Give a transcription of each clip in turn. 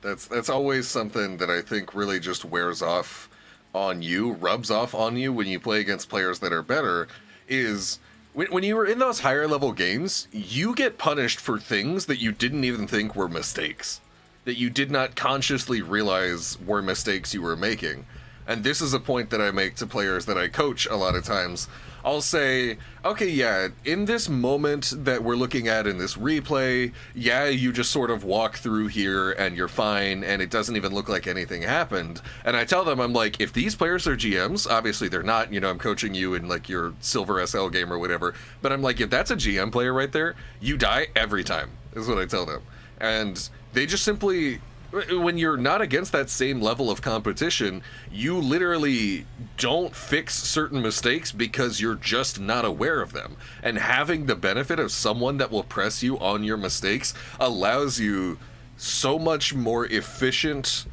That's always something that I think really just wears off on you, rubs off on you when you play against players that are better, is when you were in those higher level games, you get punished for things that you didn't even think were mistakes, that you did not consciously realize were mistakes you were making. And this is a point that I make to players that I coach a lot of times. I'll say, okay, yeah, in this moment that we're looking at in this replay, yeah, you just sort of walk through here and you're fine and it doesn't even look like anything happened. And I tell them, I'm like, if these players are GMs, obviously they're not, you know, I'm coaching you in like your Silver SL game or whatever, but I'm like, if that's a GM player right there, you die every time, is what I tell them. And they just simply, when you're not against that same level of competition, you literally don't fix certain mistakes because you're just not aware of them. And having the benefit of someone that will press you on your mistakes allows you so much more efficient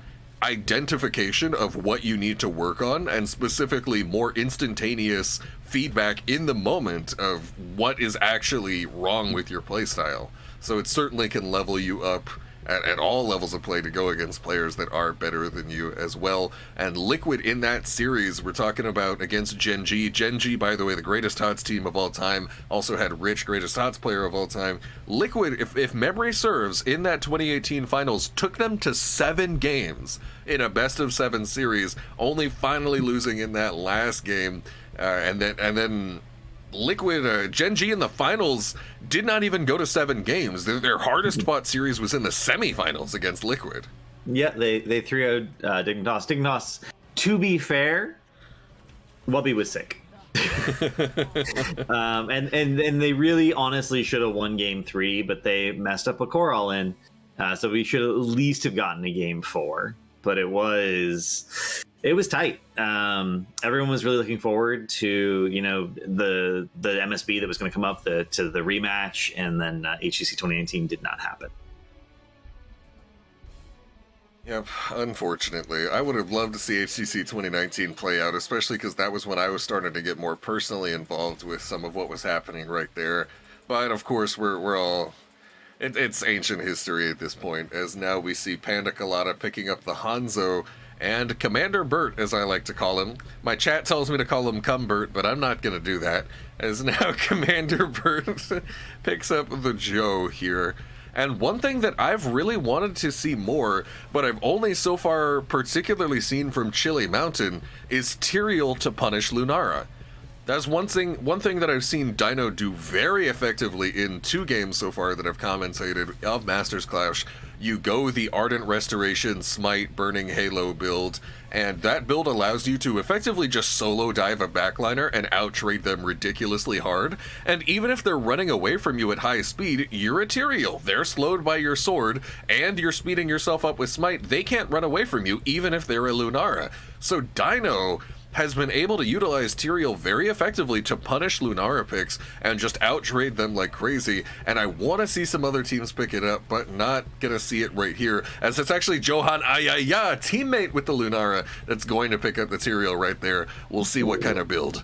identification of what you need to work on, and specifically more instantaneous feedback in the moment of what is actually wrong with your playstyle. So it certainly can level you up at all levels of play to go against players that are better than you as well. And Liquid in that series, we're talking about against Gen G. Gen G, by the way, the greatest HotS team of all time, also had Rich, greatest HotS player of all time. Liquid, if memory serves, in that 2018 finals, took them to 7 games in a best-of-7 series, only finally losing in that last game. And then Liquid, Gen G in the finals did not even go to 7 games. Their hardest fought series was in the semifinals against Liquid. Yeah, they 3-0'd Dignitas. Dignitas, to be fair, Wubby was sick. and they really honestly should have won game 3, but they messed up a core all in. So we should at least have gotten a game 4. But it was tight. Everyone was really looking forward to, you know, the MSB that was going to come up to the rematch, and then HCC 2019 did not happen. Yep, unfortunately. I would have loved to see HCC 2019 play out, especially because that was when I was starting to get more personally involved with some of what was happening right there. But of course, we're all... It's ancient history at this point, as now we see Panda Colada picking up the Hanzo, and Commander Burt, as I like to call him. My chat tells me to call him Cumbert, but I'm not going to do that, as now Commander Burt picks up the Joe here. And one thing that I've really wanted to see more, but I've only so far particularly seen from Chili Mountain, is Tyrael to punish Lunara. That's one thing that I've seen Dino do very effectively in 2 games so far that I've commentated of Masters Clash. You go the Ardent Restoration, Smite, Burning Halo build, and that build allows you to effectively just solo dive a backliner and out-trade them ridiculously hard. And even if they're running away from you at high speed, you're a Tyrael. They're slowed by your sword, and you're speeding yourself up with Smite. They can't run away from you, even if they're a Lunara. So Dino has been able to utilize Tyrael very effectively to punish Lunara picks and just out-trade them like crazy, and I want to see some other teams pick it up, but not gonna see it right here, as it's actually Johan Ayaya, teammate with the Lunara, that's going to pick up the Tyrael right there. We'll see what kind of build.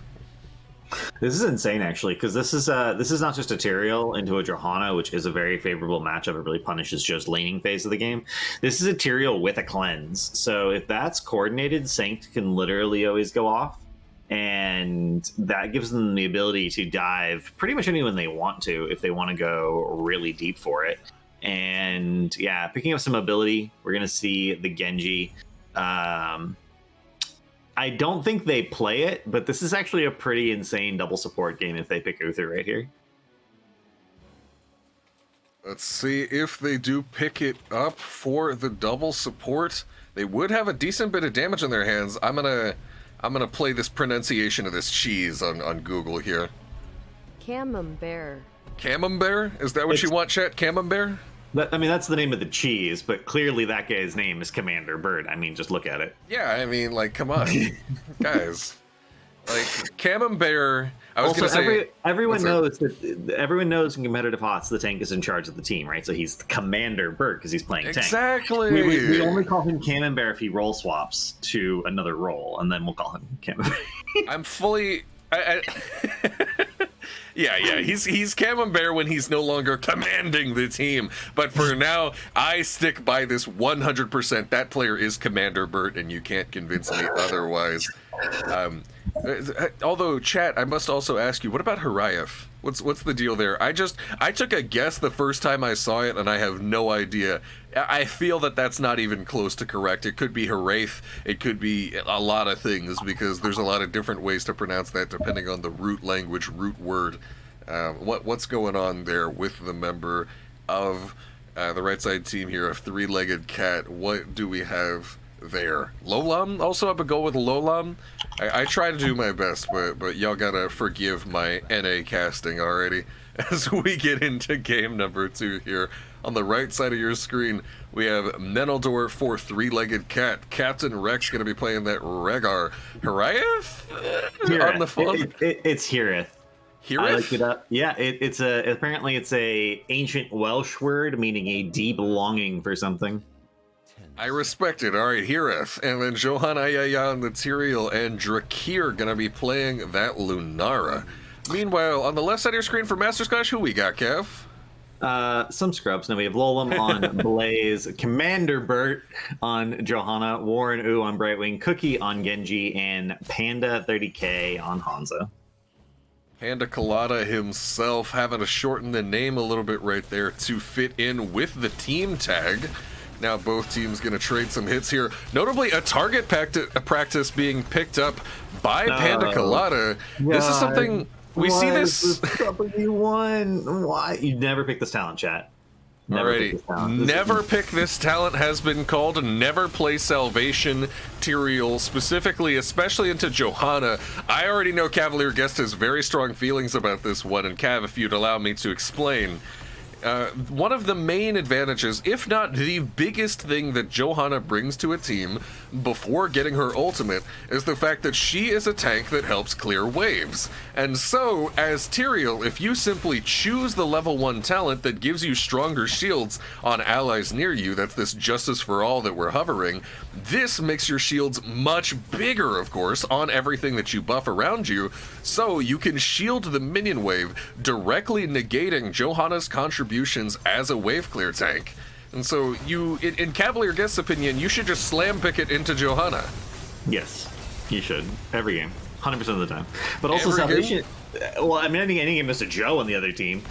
This is insane, actually, because this is not just a Tyrael into a Johanna, which is a very favorable matchup. It really punishes Joe's laning phase of the game. This is a Tyrael with a cleanse. So if that's coordinated, Sanct can literally always go off. And that gives them the ability to dive pretty much anyone they want to if they want to go really deep for it. And yeah, picking up some ability, we're going to see the Genji. I don't think they play it, but this is actually a pretty insane double support game if they pick Uther right here. Let's see if they do pick it up for the double support. They would have a decent bit of damage on their hands. I'm gonna play this pronunciation of this cheese on Google here. Camembert. Camembert? Is that what you want, chat? Camembert? I mean, that's the name of the cheese, but clearly that guy's name is Commander Bird. I mean, just look at it. Yeah, I mean, like, come on. Guys. Like, Camembert... I was also, going to say... everyone knows in competitive HotS the tank is in charge of the team, right? So he's Commander Bird because he's playing tank. Exactly! We only call him Camembert if he role swaps to another role, and then we'll call him Camembert. I'm fully... Yeah, he's Camembert when he's no longer commanding the team. But for now, I stick by this 100%. That player is Commander Bert, and you can't convince me otherwise. Although, chat, I must also ask you, what about Harayev? What's the deal there? I took a guess the first time I saw it, and I have no idea. I feel that that's not even close to correct. It could be Haraith. It could be a lot of things, because there's a lot of different ways to pronounce that depending on the root language, root word. What's going on there with the member of the right side team here, of Three-Legged Cat? What do we have there? Lolam? Also up a go with Lolam? I try to do my best, but y'all gotta forgive my NA casting already. As we get into game number 2 here, on the right side of your screen, we have Meneldor for Three-Legged Cat. Captain Rex gonna be playing that Rhaegar. Harayev? On the phone? It's Hirith. Hirith? I looked it up. Yeah, apparently it's a ancient Welsh word meaning a deep longing for something. I respect it. All right, Hirith. And then Johan Ayaya on the Tyrael, and Drakir gonna be playing that Lunara. Meanwhile, on the left side of your screen for Master Clash, who we got, Kev? Some scrubs. Now we have Lolam on Blaze, Commander Bert on Johanna, Warren Ooh on Brightwing, Cookie on Genji, and Panda 30k on Hanzo. Panda Colada himself having to shorten the name a little bit right there to fit in with the team tag. Now both teams going to trade some hits here. Notably, a target practice being picked up by Panda Colada. This is something we see this. You won. Why? You never pick this talent, chat. Never pick this talent has been called. Never play Salvation Tyrael, specifically, especially into Johanna. I already know CavalierGuest has very strong feelings about this one, and Cav, if you'd allow me to explain. One of the main advantages, if not the biggest thing that Johanna brings to a team before getting her ultimate, is the fact that she is a tank that helps clear waves. And so, as Tyrael, if you simply choose the level 1 talent that gives you stronger shields on allies near you, that's this Justice for All that we're hovering, this makes your shields much bigger, of course, on everything that you buff around you, so you can shield the minion wave, directly negating Johanna's contributions as a wave clear tank. And so you, in CavalierGuest's opinion, you should just slam pick it into Johanna. Yes, you should. Every game. 100% of the time. But also Every Salvation... game? Well, I mean, any game is a Joe on the other team.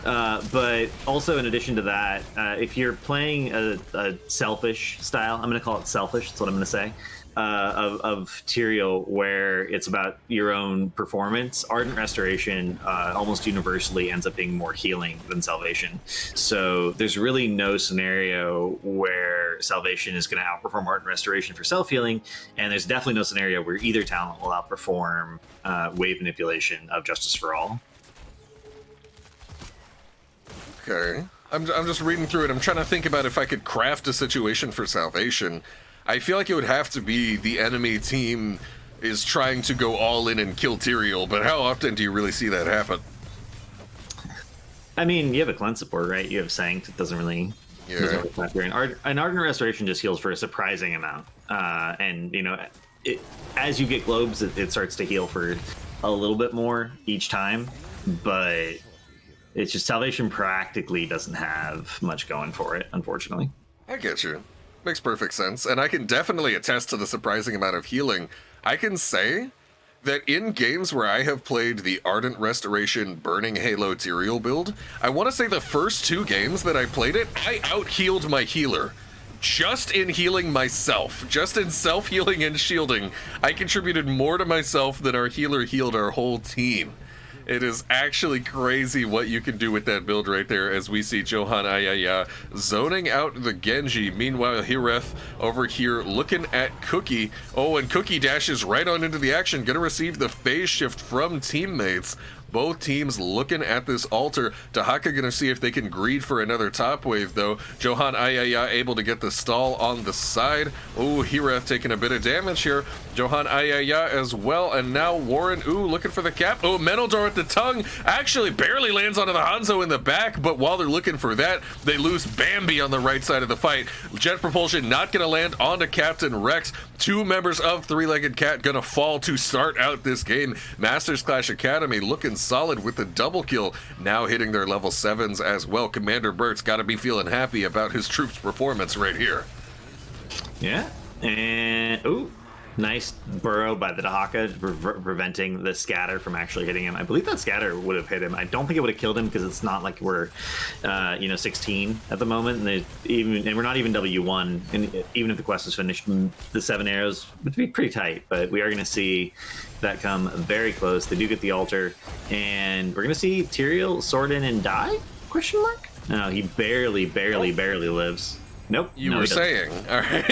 But also, in addition to that, if you're playing a selfish style, I'm going to call it selfish, that's what I'm going to say, of Tyrael, where it's about your own performance, Ardent Restoration almost universally ends up being more healing than Salvation. So there's really no scenario where Salvation is going to outperform Ardent Restoration for self-healing, and there's definitely no scenario where either talent will outperform wave manipulation of Justice for All. Okay. I'm just reading through it. I'm trying to think about if I could craft a situation for Salvation. I feel like it would have to be the enemy team is trying to go all in and kill Tyrael, but how often do you really see that happen? I mean, you have a cleanse support, right? You have Sanct. It doesn't really factor in. An Ardent Restoration just heals for a surprising amount. And, you know, as you get globes, it starts to heal for a little bit more each time. But it's just Salvation practically doesn't have much going for it, unfortunately. I get you. Makes perfect sense, and I can definitely attest to the surprising amount of healing. I can say that in games where I have played the Ardent Restoration Burning Halo Tyrael build, I want to say the first 2 games that I played it, I out-healed my healer. Just in healing myself, just in self-healing and shielding, I contributed more to myself than our healer healed our whole team. It is actually crazy what you can do with that build right there, as we see Johan Ayaya zoning out the Genji. Meanwhile, Hireth over here looking at Cookie. Oh, and Cookie dashes right on into the action, gonna receive the phase shift from teammates. Both teams looking at this altar. Dahaka gonna see if they can greed for another top wave, though. Johan Ayaya able to get the stall on the side. Oh, Hireth taking a bit of damage here. Johan Ayaya as well, and now Warren Ooh looking for the cap. Oh, Meneldor at the tongue actually barely lands onto the Hanzo in the back, but while they're looking for that, they lose Bambi on the right side of the fight. Jet Propulsion not gonna land onto Captain Rex. 2 members of Three-Legged Cat gonna fall to start out this game. Masters Clash Academy looking solid with the double kill, now hitting their level 7s as well. Commander Bert's got to be feeling happy about his troops' performance right here. Yeah, and ooh, nice burrow by the Dahaka, preventing the scatter from actually hitting him. I believe that scatter would have hit him. I don't think it would have killed him because it's not like we're, 16 at the moment, and we're not even W1. And even if the quest is finished, the 7 arrows would be pretty tight. But we are going to see that come very close. They do get the altar, and we're going to see Tyrael sword in and die? Question mark? No, he barely lives. Nope. You were saying. All right.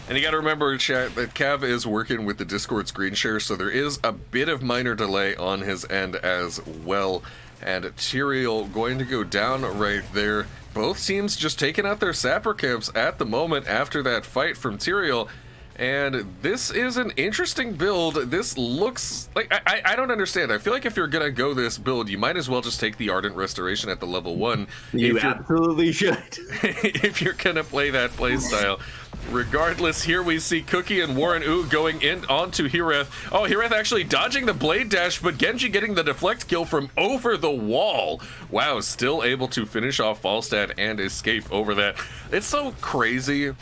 And you got to remember, chat, that Cav is working with the Discord screen share, so there is a bit of minor delay on his end as well. And Tyrael going to go down right there. Both teams just taking out their sapper camps at the moment after that fight from Tyrael. And this is an interesting build. This looks like, I don't understand. I feel like if you're going to go this build, you might as well just take the Ardent Restoration at the level 1. You absolutely should. If you're going to play that playstyle. Regardless, here we see Cookie and Warren Ooh going in onto Hireth. Oh, Hireth actually dodging the blade dash, but Genji getting the deflect kill from over the wall. Wow, still able to finish off Falstad and escape over that. It's so crazy.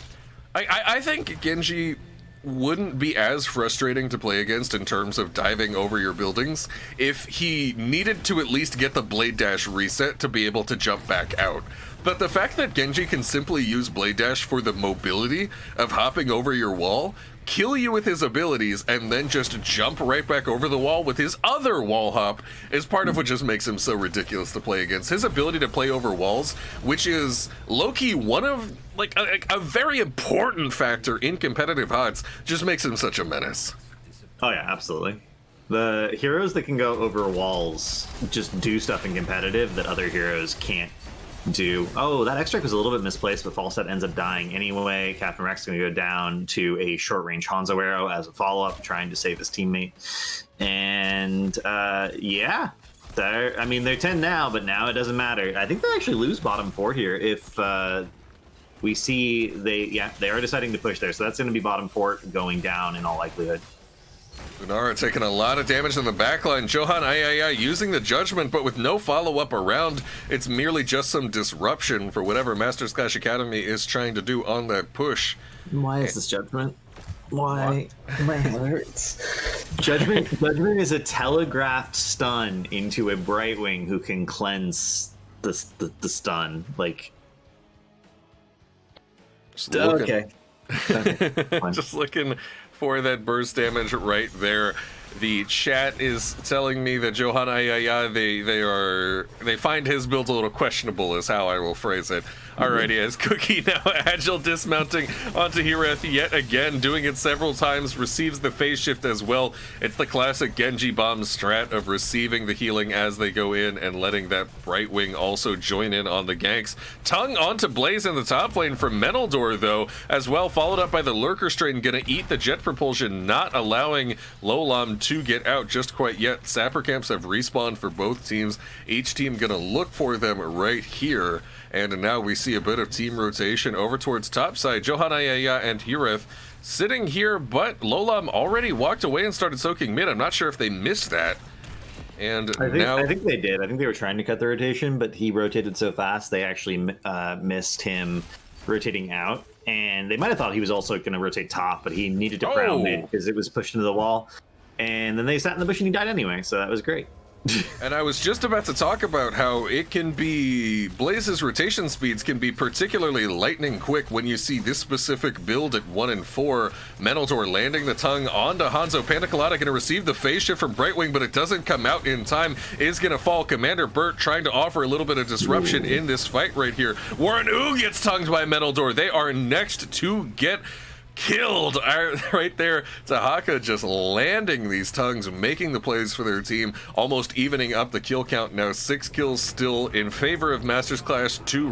I think Genji wouldn't be as frustrating to play against in terms of diving over your buildings if he needed to at least get the blade dash reset to be able to jump back out. But the fact that Genji can simply use blade dash for the mobility of hopping over your wall, kill you with his abilities, and then just jump right back over the wall with his other wall hop is part of what just makes him so ridiculous to play against. His ability to play over walls, which is low-key one of like a very important factor in competitive HotS, just makes him such a menace. Oh yeah, absolutely. The heroes that can go over walls just do stuff in competitive that other heroes can't do. Oh, that extract was a little bit misplaced, but Falstad ends up dying anyway. Captain Rex is going to go down to a short-range Hanzo arrow as a follow-up, trying to save his teammate. And yeah, they're 10 now, but now it doesn't matter. I think they actually lose bottom 4 here if we see they are deciding to push there. So that's going to be bottom 4 going down in all likelihood. Lunara taking a lot of damage in the backline. Johan Ayaya using the Judgment, but with no follow-up around. It's merely just some disruption for whatever Masters Clash Academy is trying to do on that push. Why is this Judgment? Why? My hurts. Judgment is a telegraphed stun into a Brightwing who can cleanse the stun. Like, okay. Just looking for that burst damage right there. The chat is telling me that Johan Ayaya, they find his build a little questionable, is how I will phrase it. Alrighty, as Cookie now agile dismounting onto Hireth yet again, doing it several times, receives the phase shift as well. It's the classic Genji bomb strat of receiving the healing as they go in and letting that Brightwing also join in on the ganks. Tongue onto Blaze in the top lane from Menaldor though, as well, followed up by the Lurker Strain, gonna eat the jet propulsion, not allowing Lolam to get out just quite yet. Sapper camps have respawned for both teams. Each team gonna look for them right here. And now we see a bit of team rotation over towards topside. Johan Ayaya and Hireth sitting here, but Lolam already walked away and started soaking mid. I'm not sure if they missed that. And I think they did. I think they were trying to cut the rotation, but he rotated so fast they actually missed him rotating out. And they might have thought he was also going to rotate top, but he needed to ground mid because it was pushed into the wall. And then they sat in the bush and he died anyway, so that was great. And I was just about to talk about how it can be, Blaze's rotation speeds can be particularly lightning quick when you see this specific build at 1 and 4. Menaldor landing the tongue onto Hanzo. Panda Colada going to receive the phase shift from Brightwing, but it doesn't come out in time. Is going to fall. Commander Burt trying to offer a little bit of disruption in this fight right here. Warren Ooh gets tongued by Menaldor. They are next to get killed right there. Tahaka just landing these tongues, making the plays for their team, almost evening up the kill count now. 6 kills still in favor of Masters Clash, 2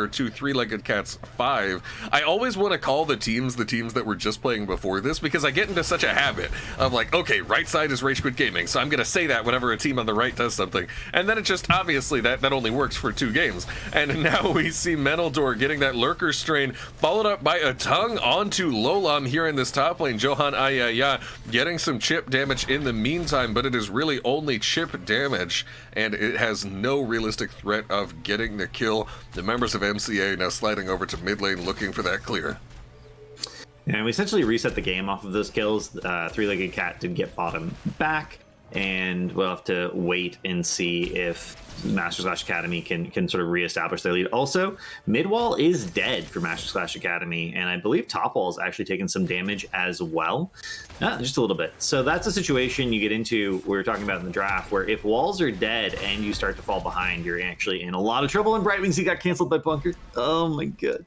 three-legged cats 5. I always want to call the teams that were just playing before this because I get into such a habit of like, okay, right side is Rage Quit Gaming, so I'm gonna say that whenever a team on the right does something, and then it just obviously that only works for 2 games. And now we see Menaldor getting that Lurker Strain followed up by a tongue onto Lolam here in this top lane. Johan Ayaya getting some chip damage in the meantime, but it is really only chip damage, and it has no realistic threat of getting the kill. The members of MCA now sliding over to mid lane looking for that clear. And we essentially reset the game off of those kills. Three-legged cat did get bottom back, and we'll have to wait and see if Masters Clash Academy can sort of reestablish their lead. Also, mid wall is dead for Masters Clash Academy, and I believe top wall is actually taking some damage as well, just a little bit. So that's a situation you get into, we were talking about in the draft, where if walls are dead and you start to fall behind, you're actually in a lot of trouble. And Brightwings, he got canceled by Bunker. Oh my god.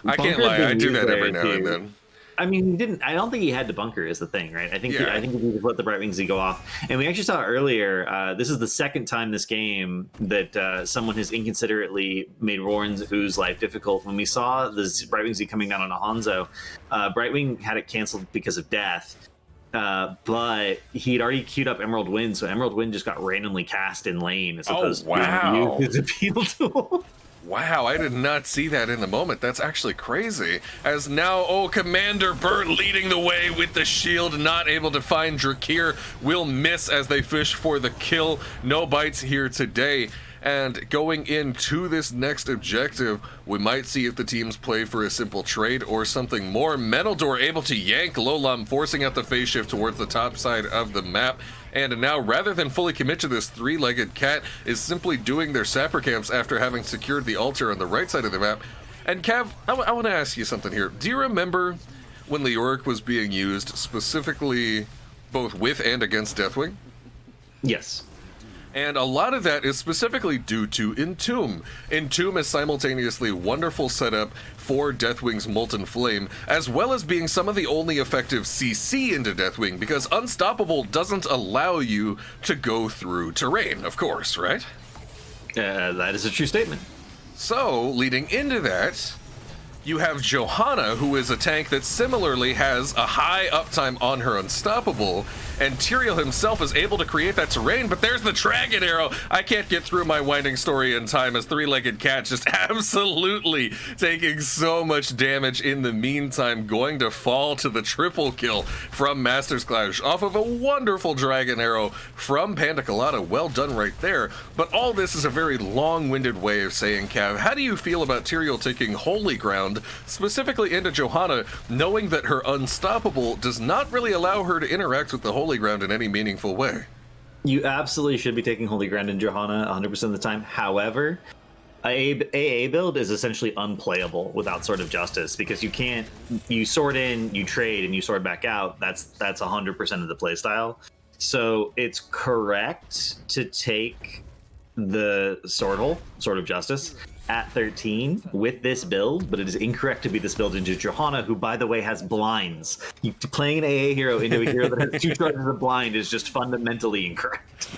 I can't lie, I do that every now and then. I mean, he didn't. I don't think he had to bunker is the thing, right? I think he just let the Brightwings go off. And we actually saw earlier. This is the second time this game that someone has inconsiderately made Warren's life difficult. When we saw the Brightwings coming down on a Hanzo, Brightwing had it canceled because of death. But he'd already queued up Emerald Wind, so Emerald Wind just got randomly cast in lane as opposed to use his appeal tool. Wow, I did not see that in the moment. That's actually crazy. As now, Commander Burt leading the way with the shield, not able to find Drakir, will miss as they fish for the kill. No bites here today. And going into this next objective, we might see if the teams play for a simple trade or something more. Menaldor able to yank Lolam, forcing out the phase shift towards the top side of the map. And now, rather than fully commit to this three-legged cat, is simply doing their sapper camps after having secured the altar on the right side of the map. And Cav, I want to ask you something here. Do you remember when Leoric was being used specifically both with and against Deathwing? Yes. And a lot of that is specifically due to Entomb. Entomb is simultaneously wonderful setup for Deathwing's Molten Flame, as well as being some of the only effective CC into Deathwing, because Unstoppable doesn't allow you to go through terrain, of course, right? That is a true statement. So, leading into that, you have Johanna, who is a tank that similarly has a high uptime on her Unstoppable, and Tyrael himself is able to create that terrain, but there's the Dragon Arrow. I can't get through my winding story in time as Three-Legged Cat just absolutely taking so much damage in the meantime, going to fall to the triple kill from Masters Clash off of a wonderful Dragon Arrow from Panda Colada. Well done right there. But all this is a very long-winded way of saying, Cav, how do you feel about Tyrael taking Holy Ground, specifically into Johanna, knowing that her Unstoppable does not really allow her to interact with the Holy Ground in any meaningful way? You absolutely should be taking Holy Ground in Johanna 100% of the time. However, AA build is essentially unplayable without Sword of Justice, because you sword in, you trade, and you sword back out. That's 100% of the playstyle. So it's correct to take the Sword of Justice, at 13 with this build, but it is incorrect to be this build into Johanna, who, by the way, has blinds. Playing an AA hero into a hero that has 2 charges of blind is just fundamentally incorrect.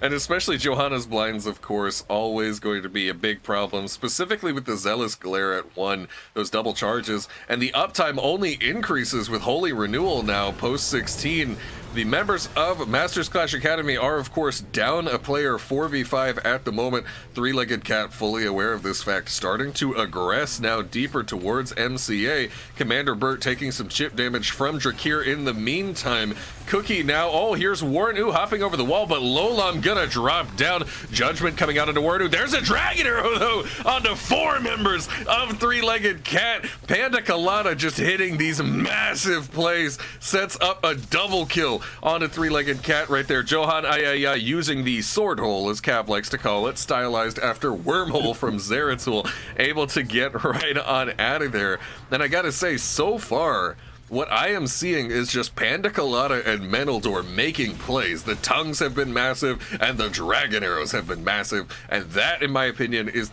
And especially Johanna's blinds, of course, always going to be a big problem, specifically with the Zealous Glare at 1, those double charges, and the uptime only increases with Holy Renewal now, post 16. The members of Masters Clash Academy are, of course, down a player 4v5 at the moment. Three-Legged Cat fully aware of this fact, starting to aggress now deeper towards MCA. Commander Burt taking some chip damage from Drakir in the meantime. Cookie now, here's Warnu hopping over the wall, but Lolam gonna drop down. Judgment coming out into Warnu. There's a Dragon Arrow, though, onto 4 members of Three-Legged Cat. Panda Colada just hitting these massive plays, sets up a double kill on a Three-Legged Cat right there. Johan Ayaya using the sword hole, as Cav likes to call it, stylized after wormhole from Zeratul, able to get right on out of there. And I gotta say, so far, what I am seeing is just Panda Colada and Menaldor making plays. The tongues have been massive, and the Dragon Arrows have been massive, and that, in my opinion, is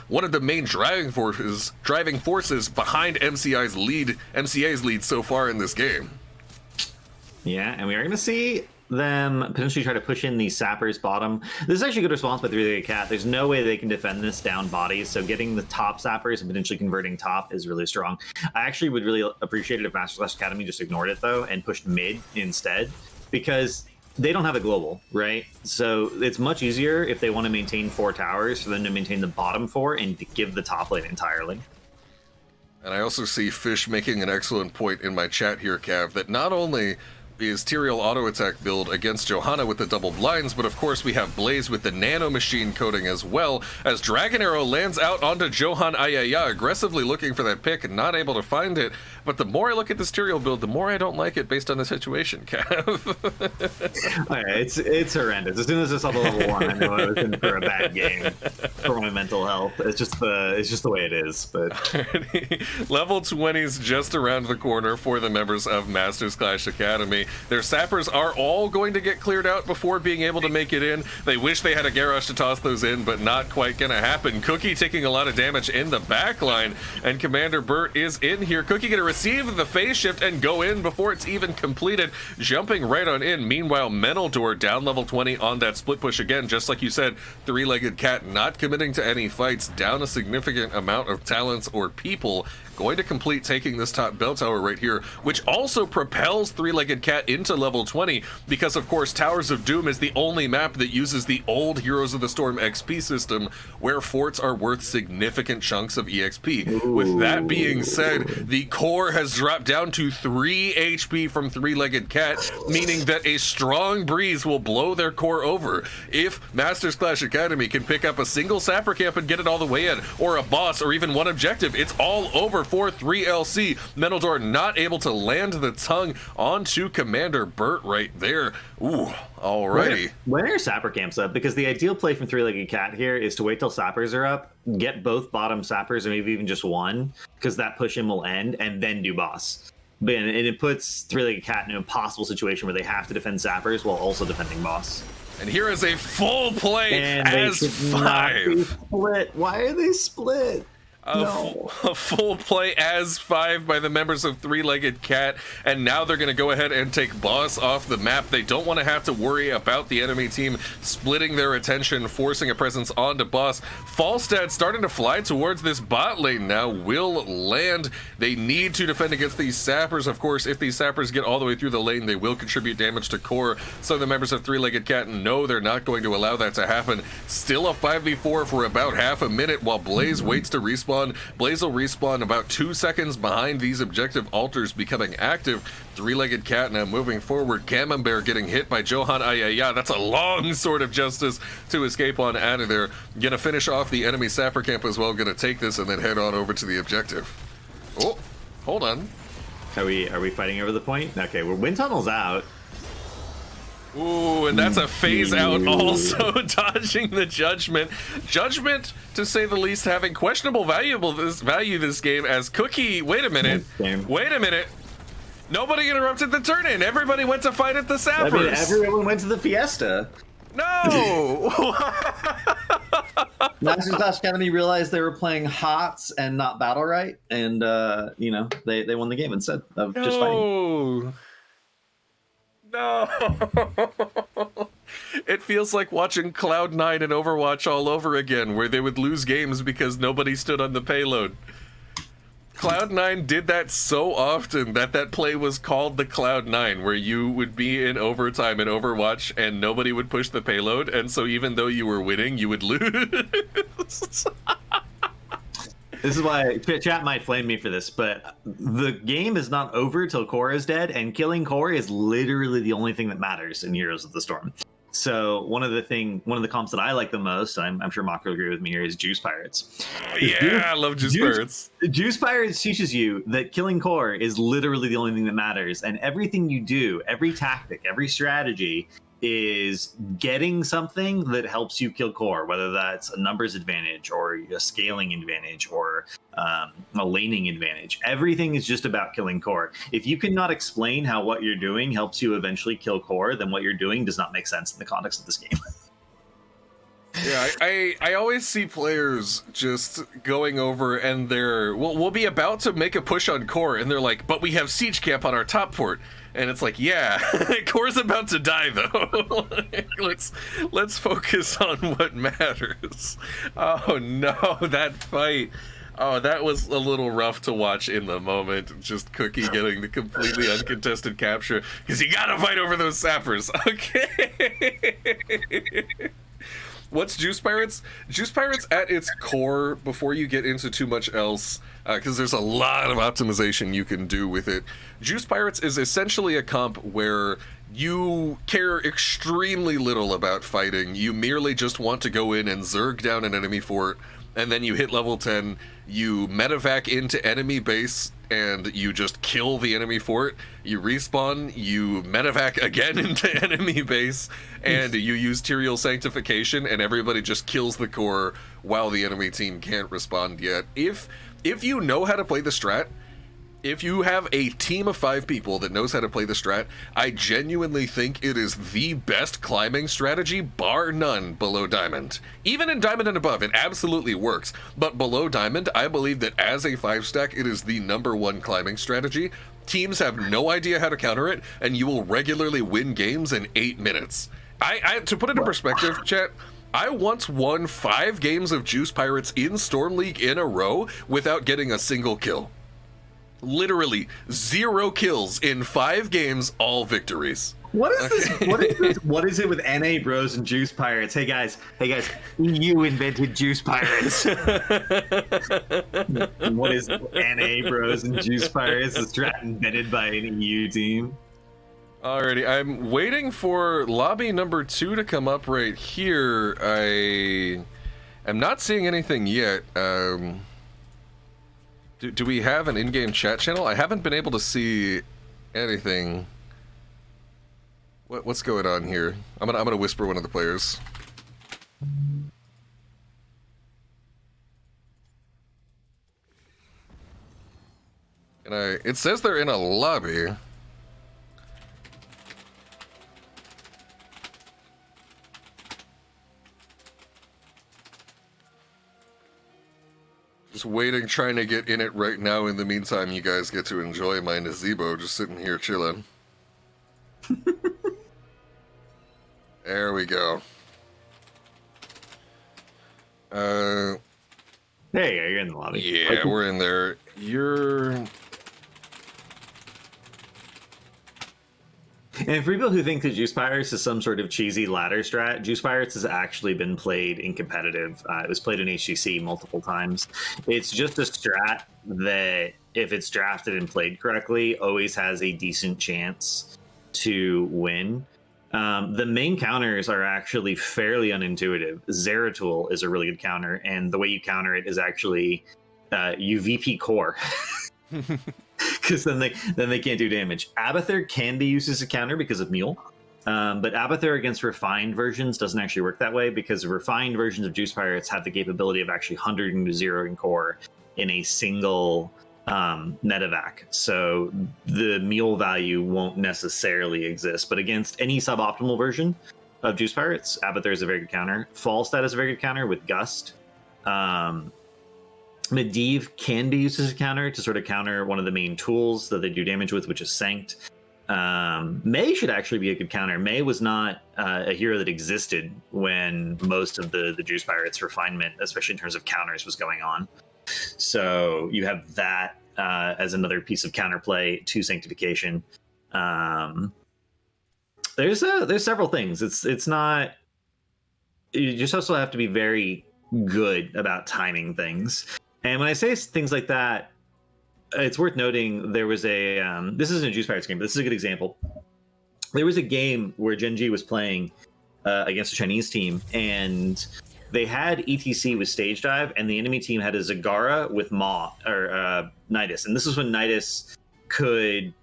one of the main driving forces behind MCA's lead so far in this game. Yeah, and we are going to see them potentially try to push in the Sappers bottom. This is actually a good response by Three-Legged Cat. There's no way they can defend this down bodies, so getting the top Sappers and potentially converting top is really strong. I actually would really appreciate it if Master Clash Academy just ignored it, though, and pushed mid instead, because they don't have a global, right? So it's much easier if they want to maintain 4 towers for them to maintain the bottom 4 and to give the top lane entirely. And I also see Fish making an excellent point in my chat here, Cav, that not only is Tyrael auto attack build against Johanna with the double blinds, but of course we have Blaze with the nano machine coding as well, as Dragon Arrow lands out onto Johan Ayaya, aggressively looking for that pick and not able to find it. But the more I look at this Tyrael build, the more I don't like it based on the situation, Cav. It's horrendous. As soon as I saw the level 1, I knew I was in for a bad game for my mental health. It's just the way it is. But level 20's just around the corner for the members of Masters Clash Academy. Their sappers are all going to get cleared out before being able to make it in. They wish they had a Garrosh to toss those in, but not quite gonna happen. Cookie taking a lot of damage in the back line, and Commander Burt is in here. Cookie gonna receive the phase shift and go in before it's even completed, jumping right on in. Meanwhile, Menaldor down level 20 on that split push again, just like you said, three-legged cat not committing to any fights, down a significant amount of talents or people. Going to complete taking this top bell tower right here, which also propels three-legged cat into level 20, because of course Towers of Doom is the only map that uses the old Heroes of the Storm XP system, where forts are worth significant chunks of EXP. Ooh. With that being said, the core has dropped down to 3 HP from three-legged cat, meaning that a strong breeze will blow their core over. If Masters Clash Academy can pick up a single sapper camp and get it all the way in, or a boss, or even one objective, it's all over for 3LC. Menaldor not able to land the tongue onto Commander Burt right there. Ooh, alrighty. When are sapper camps up? Because the ideal play from three-legged cat here is to wait till sappers are up, get both bottom sappers, or maybe even just one, because that push in will end, and then do boss. And it puts three-legged cat in an impossible situation where they have to defend sappers while also defending boss. And here is a full play and as 5. Split. Why are they split? A full play as 5 by the members of Three-Legged Cat, and now they're going to go ahead and take boss off the map. They don't want to have to worry about the enemy team splitting their attention, forcing a presence onto boss. Falstad starting to fly towards this bot lane now, will land. They need to defend against these sappers. Of course, if these sappers get all the way through the lane, they will contribute damage to core, so the members of Three-Legged Cat know they're not going to allow that to happen. Still a 5v4 for about half a minute while Blaze waits to respawn. Blaze will respawn about 2 seconds behind these objective altars becoming active. Three-legged cat now moving forward. Camembert getting hit by Johan Ayaya. That's a long sword of justice to escape on out of there. Gonna finish off the enemy sapper camp as well. Gonna take this and then head on over to the objective. Oh, hold on. Are we fighting over the point? Okay, well, wind tunnel's out. Ooh, and that's a phase out also, dodging the judgment. Judgment, to say the least, having questionable value this game as Cookie, wait a minute. Nobody interrupted the turn-in. Everybody went to fight at the sappers. I mean, everyone went to the fiesta. No! Masters Clash Academy realized they were playing HotS and not Battle Right, and, they won the game instead of just fighting. No. It feels like watching Cloud9 and Overwatch all over again, where they would lose games because nobody stood on the payload. Cloud9 did that so often that play was called the Cloud9, where you would be in overtime in Overwatch and nobody would push the payload, and so even though you were winning, you would lose. This is why chat might flame me for this, but the game is not over till Core is dead, and killing Core is literally the only thing that matters in Heroes of the Storm. So one of the comps that I like the most, I'm sure Mock will agree with me here, is Juice Pirates. I love Juice Pirates. Juice Pirates teaches you that killing Core is literally the only thing that matters, and everything you do, every tactic, every strategy, is getting something that helps you kill core, whether that's a numbers advantage or a scaling advantage or a laning advantage. Everything is just about killing core. If you cannot explain how what you're doing helps you eventually kill core, then what you're doing does not make sense in the context of this game. Yeah, I always see players just going over and we'll be about to make a push on core and they're like, but we have siege camp on our top port. And it's like, yeah, core's about to die though. Let's focus on what matters. Oh no, that fight. Oh, that was a little rough to watch in the moment. Just Cookie getting the completely uncontested capture. Because you gotta fight over those sappers. Okay. What's Juice Pirates? Juice Pirates at its core, before you get into too much else, because there's a lot of optimization you can do with it. Juice Pirates is essentially a comp where you care extremely little about fighting. You merely just want to go in and zerg down an enemy fort, and then you hit level 10, you medevac into enemy base, and you just kill the enemy fort. You respawn, you medevac again into enemy base, and you use Tyrael Sanctification, and everybody just kills the core while the enemy team can't respond yet. If you know how to play the strat, if you have a team of 5 people that knows how to play the strat, I genuinely think it is the best climbing strategy, bar none, below Diamond. Even in Diamond and above, it absolutely works. But below Diamond, I believe that as a 5-stack, it is the #1 climbing strategy. Teams have no idea how to counter it, and you will regularly win games in 8 minutes. To put it in perspective, chat, I once won 5 games of Juice Pirates in Storm League in a row without getting a single kill. Literally 0 kills in 5 games, all victories. What is this? What is this? What is it with NA Bros and Juice Pirates? Hey guys, you invented Juice Pirates. What is NA Bros and Juice Pirates? A strat invented by an EU team. Alrighty, I'm waiting for lobby number 2 to come up right here. I am not seeing anything yet. Do we have an in-game chat channel? I haven't been able to see anything. What's going on here? I'm gonna whisper one of the players. And it says they're in a lobby. Just waiting, trying to get in it right now. In the meantime, you guys get to enjoy my Nazebo just sitting here chilling. There we go. Hey, you're in the lobby. Yeah, we're in there. And for people who think that Juice Pirates is some sort of cheesy ladder strat, Juice Pirates has actually been played in competitive. It was played in HGC multiple times. It's just a strat that, if it's drafted and played correctly, always has a decent chance to win. The main counters are actually fairly unintuitive. Zeratul is a really good counter, and the way you counter it is actually you VP core. Because then they can't do damage. Abathur can be used as a counter because of Mule, but Abathur against refined versions doesn't actually work that way, because refined versions of Juice Pirates have the capability of actually 100 to 0 in core in a single medevac. So the Mule value won't necessarily exist. But against any suboptimal version of Juice Pirates, Abathur is a very good counter. Falstad is a very good counter with Gust. Medivh can be used as a counter to sort of counter one of the main tools that they do damage with, which is Sanct. May should actually be a good counter. May was not a hero that existed when most of the Juice Pirates refinement, especially in terms of counters, was going on. So you have that as another piece of counterplay to Sanctification. There's several things. It's not. You just also have to be very good about timing things. And when I say things like that, it's worth noting there was a this isn't a Juice Pirates game, but this is a good example. There was a game where Genji was playing against a Chinese team, and they had ETC with stage dive, and the enemy team had a Zagara with Maw or Nidus, and this was when Nidus could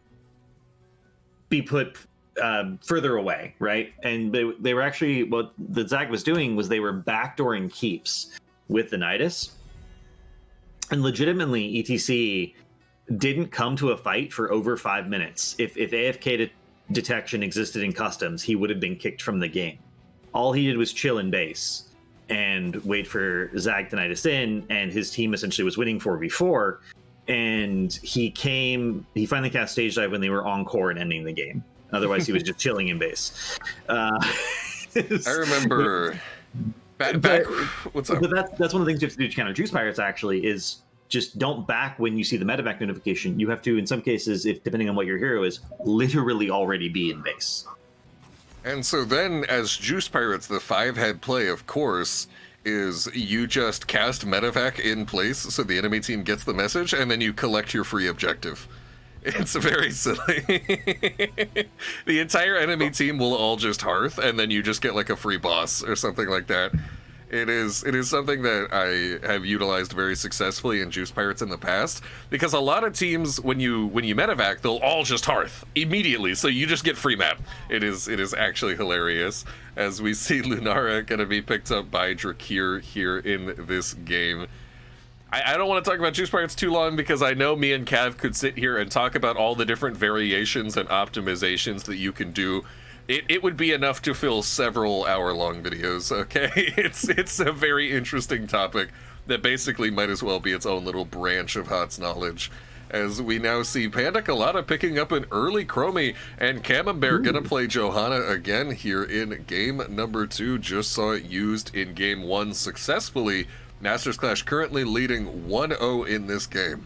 be put further away, right? And they were actually, what the Zag was doing was they were backdooring keeps with the Nidus, and legitimately ETC didn't come to a fight for over 5 minutes. If AFK detection existed in customs, he would have been kicked from the game. All he did was chill in base and wait for Zag to Nidus in, and his team essentially was winning 4v4, and he finally cast stage dive when they were on core and ending the game. Otherwise, he was just chilling in base. I remember back. What's up? But that's one of the things you have to do to counter Juice Pirates, actually, is just don't back when you see the medevac notification. You have to, in some cases, if depending on what your hero is, literally already be in base. And so then, as Juice Pirates, the 5-head play, of course, is you just cast medevac in place so the enemy team gets the message, and then you collect your free objective. It's very silly. The entire enemy team will all just hearth, and then you just get like a free boss or something like that. It is something that I have utilized very successfully in Juice Pirates in the past, because a lot of teams, when you medevac, they'll all just hearth immediately, so you just get free map. It is actually hilarious, as we see Lunara gonna be picked up by Drakir here in this game. I don't want to talk about Juice Pirates too long, because I know me and Cav could sit here and talk about all the different variations and optimizations that you can do. It would be enough to fill several hour-long videos, okay? It's a very interesting topic that basically might as well be its own little branch of HotS knowledge. As we now see Panda Colada picking up an early Chromie, and Camembert gonna play Johanna again here in game number 2. Just saw it used in game 1 successfully. Masters Clash currently leading 1-0 in this game.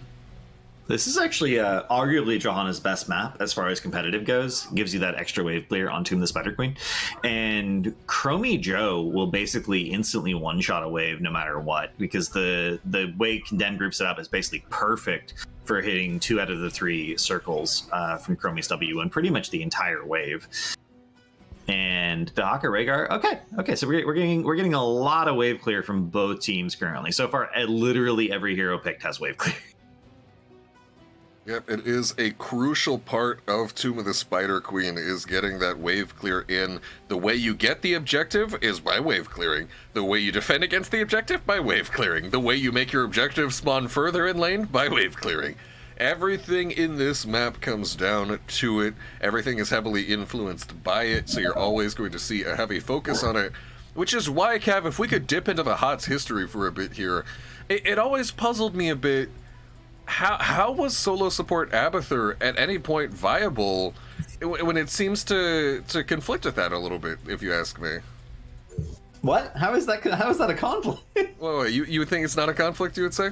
This is actually arguably Johanna's best map as far as competitive goes. Gives you that extra wave clear on Tomb the Spider Queen. And Chromie Joe will basically instantly one-shot a wave no matter what, because the way Condemned groups it up is basically perfect for hitting 2 out of the 3 circles from Chromie's W and pretty much the entire wave. And the Haka Rhaegar, okay, so we're getting a lot of wave clear from both teams currently. So far, literally every hero picked has wave clear. Yep, it is a crucial part of Tomb of the Spider Queen, is getting that wave clear in. The way you get the objective is by wave clearing. The way you defend against the objective, by wave clearing. The way you make your objective spawn further in lane, by wave clearing. Everything in this map comes down to it. Everything is heavily influenced by it, so you're always going to see a heavy focus on it. Which is why, Cav, if we could dip into the HotS history for a bit here, it always puzzled me a bit. How was solo support Abathur at any point viable when it seems to conflict with that a little bit, if you ask me? What? How is that a conflict? Well, you would think it's not a conflict, you would say?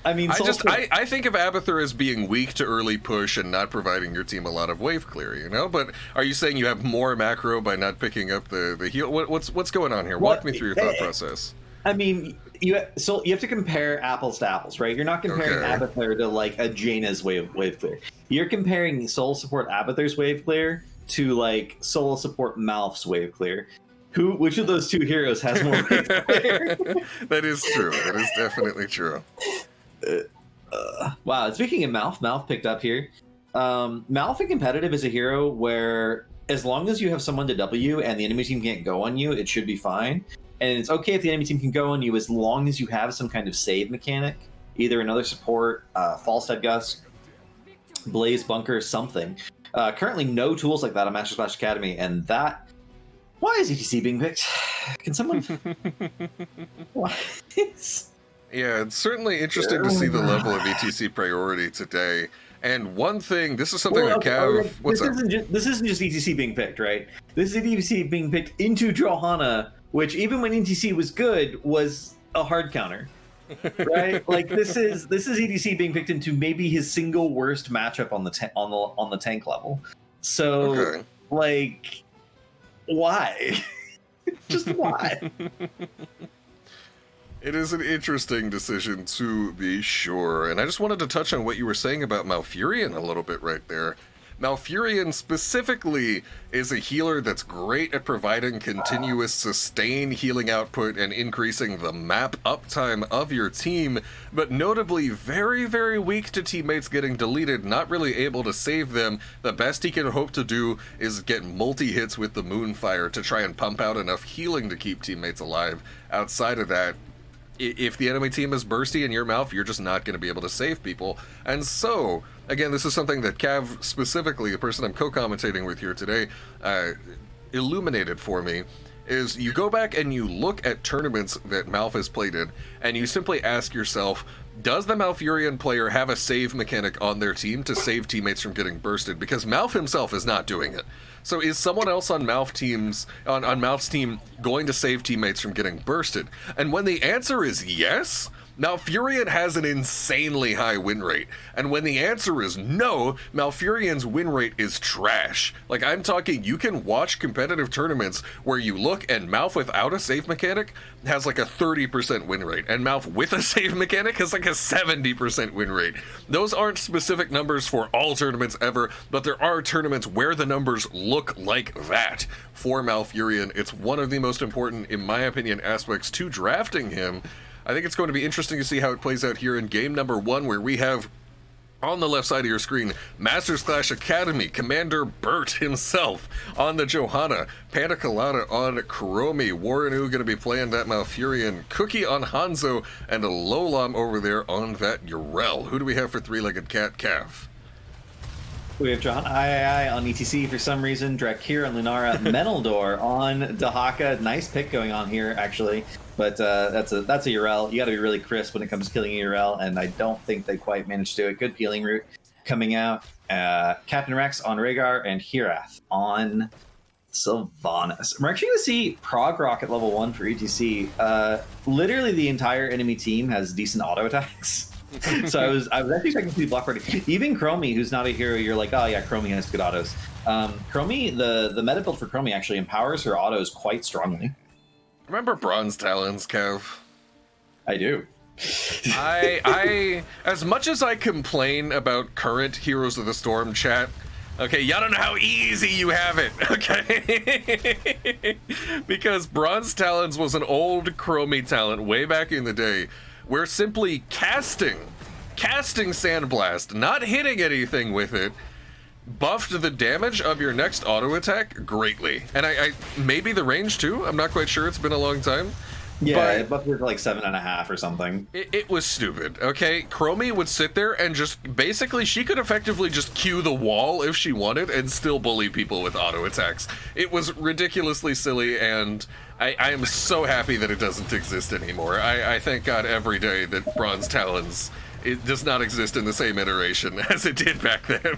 I mean, I think of Abathur as being weak to early push and not providing your team a lot of wave clear, you know? But are you saying you have more macro by not picking up the heal? What's going on here? Walk me through your thought process. I mean, you have to compare apples to apples, right? You're not comparing Abathur to like a Jaina's wave clear. You're comparing solo support Abathur's wave clear to like solo support Malph's wave clear. Which of those 2 heroes has more wave clear? That is true. That is definitely true. Wow, speaking of Malph picked up here. Malph in competitive is a hero where as long as you have someone to W and the enemy team can't go on you, it should be fine. And it's okay if the enemy team can go on you as long as you have some kind of save mechanic, either another support, False Head Gust, Blaze Bunker, something. Currently no tools like that on Master Clash Academy, and that... Why is ETC being picked? Can someone... Why? Yeah, it's certainly interesting to see the level of ETC priority today. And one thing, this is something that Cav... What's up? This isn't just ETC being picked, right? This is ETC being picked into Johanna, which even when ETC was good, was a hard counter. Right? Like this is ETC being picked into maybe his single worst matchup on the tank level. So like why? Just why? It is an interesting decision, to be sure. And I just wanted to touch on what you were saying about Malfurion a little bit right there. Malfurion specifically is a healer that's great at providing continuous sustained healing output and increasing the map uptime of your team, but notably very, very weak to teammates getting deleted, not really able to save them. The best he can hope to do is get multi-hits with the Moonfire to try and pump out enough healing to keep teammates alive. Outside of that, if the enemy team is bursty in your mouth, you're just not going to be able to save people. And so, again, this is something that Cav, specifically, the person I'm co-commentating with here today, illuminated for me, is you go back and you look at tournaments that Malph has played in, and you simply ask yourself, does the Malfurion player have a save mechanic on their team to save teammates from getting bursted? Because Malf himself is not doing it. So is someone else on Malf's team going to save teammates from getting bursted? And when the answer is yes, Malfurion has an insanely high win rate. And when the answer is no, Malfurion's win rate is trash. Like, I'm talking, you can watch competitive tournaments where you look and Malf without a save mechanic has like a 30% win rate, and Malf with a save mechanic has like a 70% win rate. Those aren't specific numbers for all tournaments ever, but there are tournaments where the numbers look like that for Malfurion. It's one of the most important, in my opinion, aspects to drafting him. I think it's going to be interesting to see how it plays out here in game number 1, where we have, on the left side of your screen, Masters Clash Academy, Commander Burt himself on the Johanna, Panda Colada on Chromie, Warrenu going to be playing that Malfurion, Cookie on Hanzo, and a Lolam over there on that Urel. Who do we have for three-legged cat, Cav? We have John III on ETC for some reason, Drakir on Lunara, Menaldor on Dahaka. Nice pick going on here, actually. But that's a Urel. You got to be really crisp when it comes to killing a Urel, and I don't think they quite managed to do it. Good peeling route coming out. Captain Rex on Rhaegar, and Hirath on Sylvanas. We're actually going to see Prog Rock at level 1 for ETC. Literally the entire enemy team has decent auto attacks. So I was actually expecting to see Block Party. Even Chromie, who's not a hero, you're like, oh yeah, Chromie has good autos. Chromie, the meta build for Chromie actually empowers her autos quite strongly. Remember Bronze Talons, Kev? I do. I as much as I complain about current Heroes of the Storm chat, okay, y'all don't know how easy you have it, okay? Because Bronze Talons was an old Chromie talent way back in the day, where simply casting Sandblast, not hitting anything with it, buffed the damage of your next auto attack greatly. And I maybe the range too, I'm not quite sure, it's been a long time. Yeah, but it buffed it to like 7.5 or something. It was stupid, okay? Chromie would sit there and just, basically, she could effectively just cue the wall if she wanted and still bully people with auto attacks. It was ridiculously silly, and I am so happy that it doesn't exist anymore. I thank God every day that Bronze Talons, it does not exist in the same iteration as it did back then.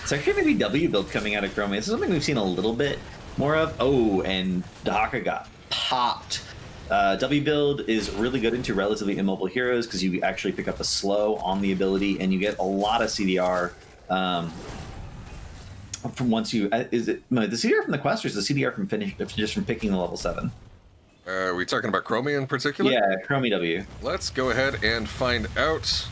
It's actually maybe W build coming out of Chromie. This is something we've seen a little bit more of. Oh, and Dahaka got popped. W build is really good into relatively immobile heroes because you actually pick up a slow on the ability, and you get a lot of CDR from once you. Is it the CDR from the quest, or is the CDR from just from picking the level 7? Are we talking about Chromie in particular? Yeah, Chromie W. Let's go ahead and find out.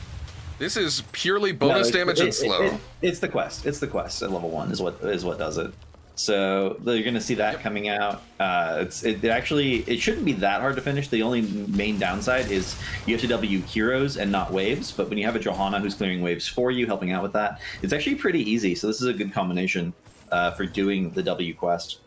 This is purely bonus damage and slow. It's the quest. It's the quest at level 1 is what does it. So you're going to see that coming out. It shouldn't be that hard to finish. The only main downside is you have to W heroes and not waves. But when you have a Johanna who's clearing waves for you, helping out with that, it's actually pretty easy. So this is a good combination for doing the W quest.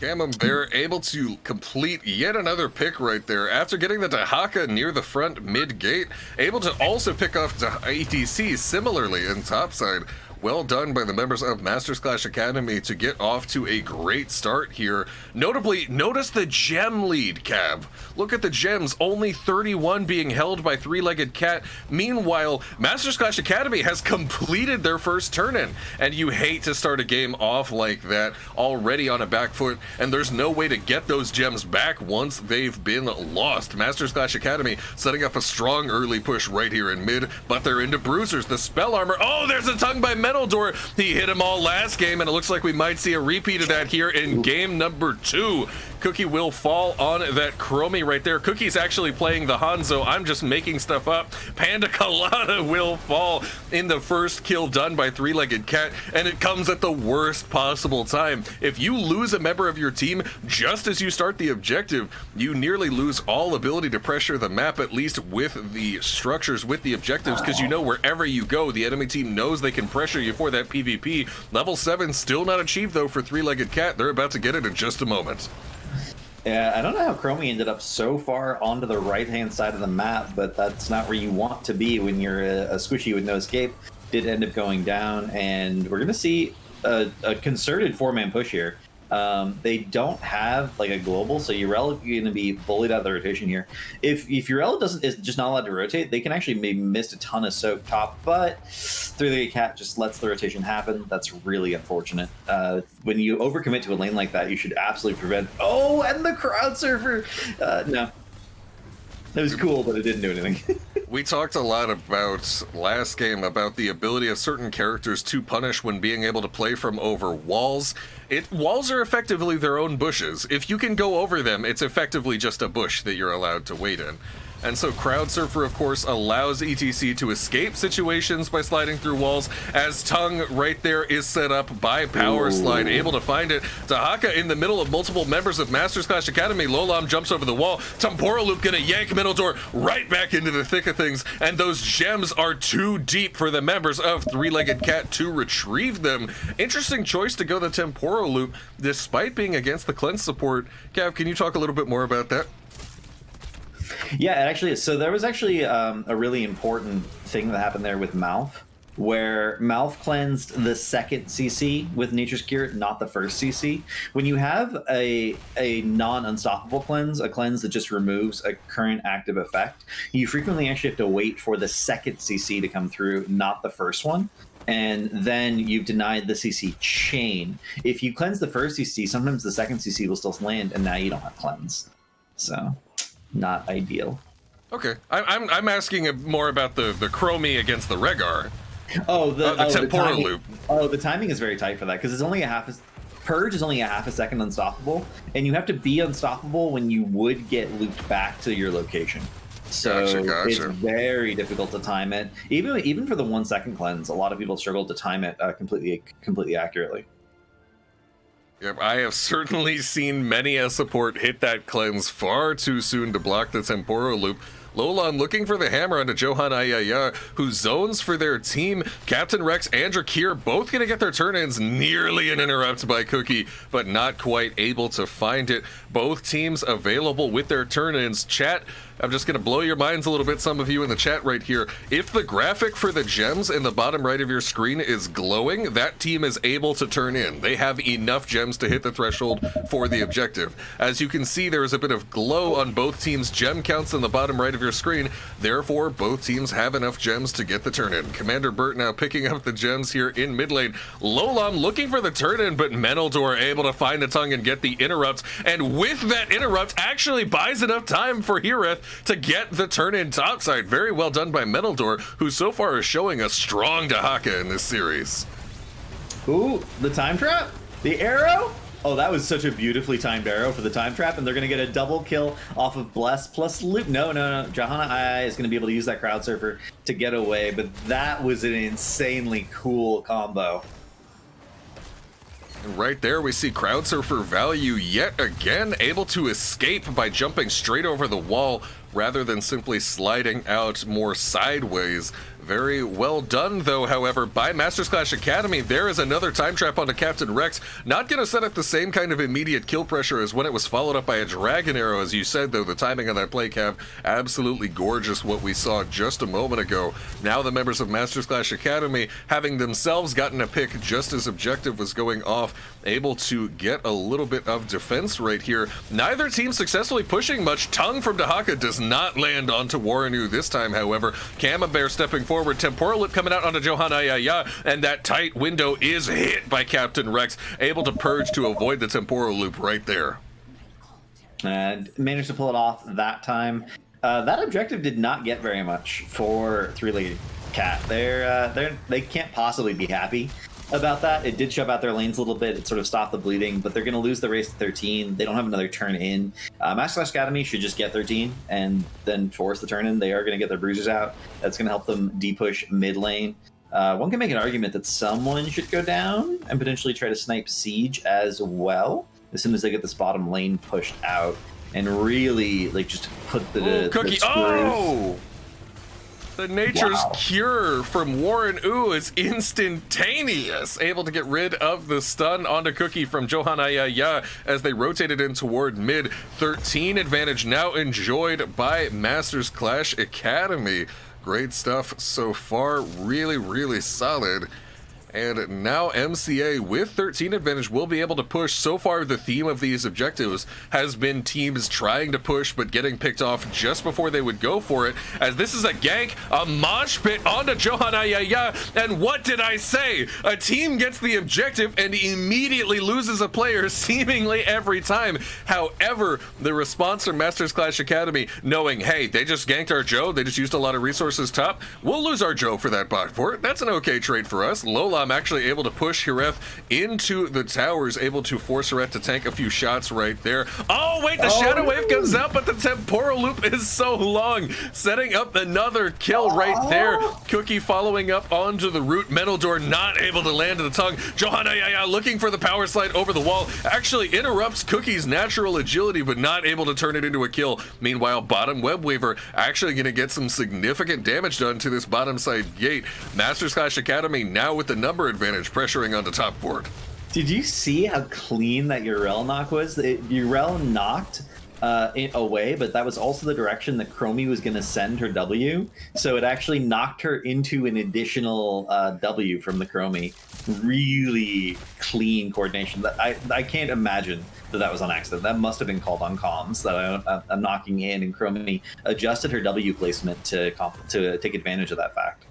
Camembert able to complete yet another pick right there after getting the Dahaka near the front mid gate, able to also pick off ETC similarly in topside. Well done by the members of Masters Clash Academy to get off to a great start here. Notably, notice the gem lead, Cav. Look at the gems, only 31 being held by Three-Legged Cat. Meanwhile, Masters Clash Academy has completed their first turn-in, and you hate to start a game off like that, already on a back foot, and there's no way to get those gems back once they've been lost. Masters Clash Academy setting up a strong early push right here in mid, but they're into bruisers. The spell armor, oh, there's a tongue by Menaldor. He hit them all last game, and it looks like we might see a repeat of that here in game number 2. Cookie will fall on that Chromie right there. Cookie's actually playing the Hanzo. I'm just making stuff up. Panda Colada will fall in the first kill done by Three-Legged Cat, and it comes at the worst possible time. If you lose a member of your team just as you start the objective, you nearly lose all ability to pressure the map, at least with the structures, with the objectives, because you know wherever you go, the enemy team knows they can pressure you for that PvP. Level 7 still not achieved, though, for Three-Legged Cat. They're about to get it in just a moment. Yeah, I don't know how Chromie ended up so far onto the right-hand side of the map, but that's not where you want to be when you're a squishy with no escape. Did end up going down, and we're going to see a concerted 4-man push here. They don't have like a global, so Urel is going to be bullied out of the rotation here. If Urel is just not allowed to rotate, they can actually maybe miss a ton of soak top, but 3-legged cat just lets the rotation happen. That's really unfortunate. When you overcommit to a lane like that, you should absolutely prevent. Oh, and the crowd surfer. No. It was cool, but it didn't do anything. We talked a lot about last game about the ability of certain characters to punish when being able to play from over walls. Walls are effectively their own bushes. If you can go over them, it's effectively just a bush that you're allowed to wait in. And so Crowd Surfer, of course, allows ETC to escape situations by sliding through walls, as Tongue right there is set up by Power Slide, able to find it. Dahaka in the middle of multiple members of Masters Clash Academy. Lolam jumps over the wall. Temporal Loop gonna yank Middle Door right back into the thick of things, and those gems are too deep for the members of 3-legged cat to retrieve them. Interesting choice to go the Temporal Loop, despite being against the cleanse support. Cav, can you talk a little bit more about that? Yeah, it actually is. So there was actually a really important thing that happened there with Mouth, where Mouth cleansed the second CC with Nature's Cure, not the first CC. When you have a non-unstoppable cleanse, a cleanse that just removes a current active effect, you frequently actually have to wait for the second CC to come through, not the first one. And then you've denied the CC chain. If you cleanse the first CC, sometimes the second CC will still land, and now you don't have cleanse. So... not ideal. Okay, I'm asking more about the Chromie against the Regar. The Temporal Loop. Oh, the timing is very tight for that because it's only Purge is only a half a second unstoppable, and you have to be unstoppable when you would get looped back to your location. So gotcha. It's very difficult to time it. Even for the 1 second cleanse, a lot of people struggle to time it completely accurately. Yep, I have certainly seen many a support hit that cleanse far too soon to block the Temporal Loop. Lolan looking for the hammer onto Johan Ayaya, who zones for their team. Captain Rex and Drakir both going to get their turn-ins. Nearly an interrupt by Cookie, but not quite able to find it. Both teams available with their turn-ins. Chat, I'm just going to blow your minds a little bit, some of you in the chat right here. If the graphic for the gems in the bottom right of your screen is glowing, that team is able to turn in. They have enough gems to hit the threshold for the objective. As you can see, there is a bit of glow on both teams' gem counts in the bottom right of your screen. Therefore, both teams have enough gems to get the turn-in. Commander Burt now picking up the gems here in mid lane. Lolam looking for the turn-in, but Meneldor able to find the tongue and get the interrupt. And with that interrupt, actually buys enough time for Hireth to get the turn-in topside. Very well done by Meneldor, who so far is showing a strong Dahaka in this series. Ooh, the time trap? The arrow? Oh, that was such a beautifully timed arrow for the time trap, and they're going to get a double kill off of Bless plus Loop. No. Johanna I is going to be able to use that Crowd Surfer to get away, but that was an insanely cool combo. And right there, we see Crowd Surfer value yet again, able to escape by jumping straight over the wall rather than simply sliding out more sideways. Very well done, though, however, by Masters Clash Academy. There is another time trap onto Captain Rex. Not going to set up the same kind of immediate kill pressure as when it was followed up by a Dragon Arrow, as you said, though. The timing on that play, Cav, absolutely gorgeous, what we saw just a moment ago. Now the members of Masters Clash Academy, having themselves gotten a pick just as objective was going off, able to get a little bit of defense right here. Neither team successfully pushing much. Tongue from Dahaka does not land onto Waranu this time, however. Camembert stepping forward. Temporal Loop coming out onto Johan Ayaya, and that tight window is hit by Captain Rex, able to purge to avoid the Temporal Loop right there. And managed to pull it off that time. That objective did not get very much for 3-legged cat. They can't possibly be happy about that. It did shove out their lanes a little bit. It sort of stopped the bleeding, but they're going to lose the race to 13. They don't have another turn in. Master Clash Academy should just get 13 and then force the turn in. They are going to get their bruisers out. That's going to help them de-push mid lane. One can make an argument that someone should go down and potentially try to snipe Siege as well as soon as they get this bottom lane pushed out and really just put the Cookie. The Nature's Cure from Warren Ooh is instantaneous. Able to get rid of the stun onto Cookie from Johan Ayaya as they rotated in toward mid. 13 advantage now enjoyed by Masters Clash Academy. Great stuff so far. Really, really solid. And now MCA with 13 advantage will be able to push. So far, the theme of these objectives has been teams trying to push but getting picked off just before they would go for it, as this is a gank, a mosh pit onto Johan Ayaya, and what did I say? A team gets the objective and immediately loses a player seemingly every time. However, the response from Masters Clash Academy, knowing, hey, they just ganked our Joe, they just used a lot of resources top, we'll lose our Joe for that bot port. That's an okay trade for us. Lola actually able to push Hireth into the towers, able to force Hireth to tank a few shots right there. Oh wait, the Shadow Wave comes out, but the temporal loop is so long, setting up another kill right there. Cookie following up onto the root. Metaldoor not able to land in the tongue. Johanna looking for the power slide over the wall, actually interrupts Cookie's natural agility, but not able to turn it into a kill. Meanwhile, bottom Web Weaver actually going to get some significant damage done to this bottom side gate. Masters Clash Academy now with the number advantage, pressuring on the top board. Did you see how clean that Yrel knock was? Yrel knocked it away, but that was also the direction that Chromie was going to send her W. So it actually knocked her into an additional W from the Chromie. Really clean coordination. I can't imagine that was on accident. That must have been called on comms, that I'm knocking in, and Chromie adjusted her W placement to take advantage of that fact.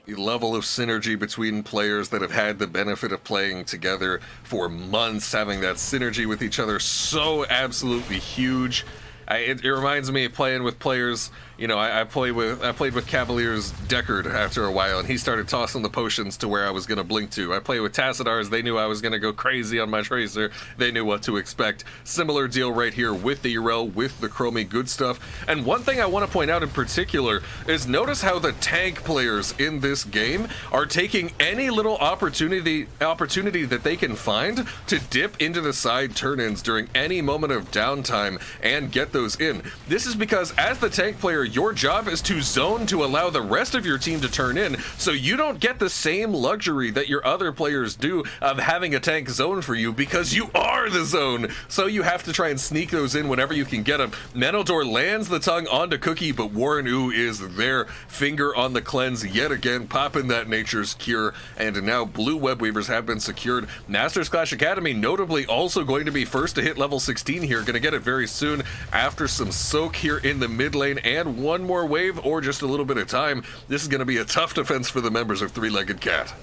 The level of synergy between players that have had the benefit of playing together for months, having that synergy with each other, so absolutely huge. It reminds me of playing with players. You know, I played with Cavalier's Deckard after a while, and he started tossing the potions to where I was going to blink to. I played with Tassadars. They knew I was going to go crazy on my Tracer. They knew what to expect. Similar deal right here with the Yrel, with the Chromie, good stuff. And one thing I want to point out in particular is notice how the tank players in this game are taking any little opportunity that they can find to dip into the side turn-ins during any moment of downtime and get those in. This is because as the tank player, your job is to zone to allow the rest of your team to turn in, so you don't get the same luxury that your other players do of having a tank zone for you, because you are the zone. So you have to try and sneak those in whenever you can get them. Metaldoor lands the tongue onto Cookie, but Warren Ooh is there, finger on the cleanse yet again, popping that Nature's Cure, and now blue Web Weavers have been secured. Masters Clash Academy notably also going to be first to hit level 16 here, going to get it very soon after some soak here in the mid lane and one more wave or just a little bit of time. This is going to be a tough defense for the members of Three-Legged Cat.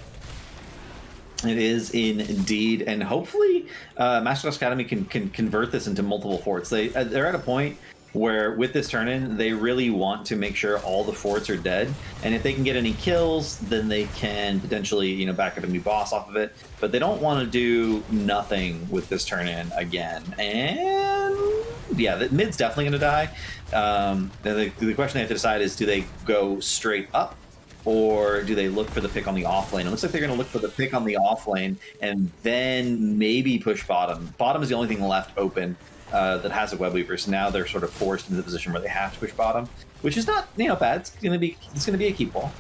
It is indeed, and hopefully Master Class Academy can convert this into multiple forts. They're at a point where with this turn-in, they really want to make sure all the forts are dead, and if they can get any kills, then they can potentially, you know, back up a new boss off of it, but they don't want to do nothing with this turn-in again. And yeah, the mid's definitely going to die. The question they have to decide is, do they go straight up, or do they look for the pick on the off lane? It looks like they're going to look for the pick on the off lane and then maybe push bottom. Bottom is the only thing left open that has a Web Weaver, so now they're sort of forced into the position where they have to push bottom, which is not, you know, bad. It's gonna be a keep ball.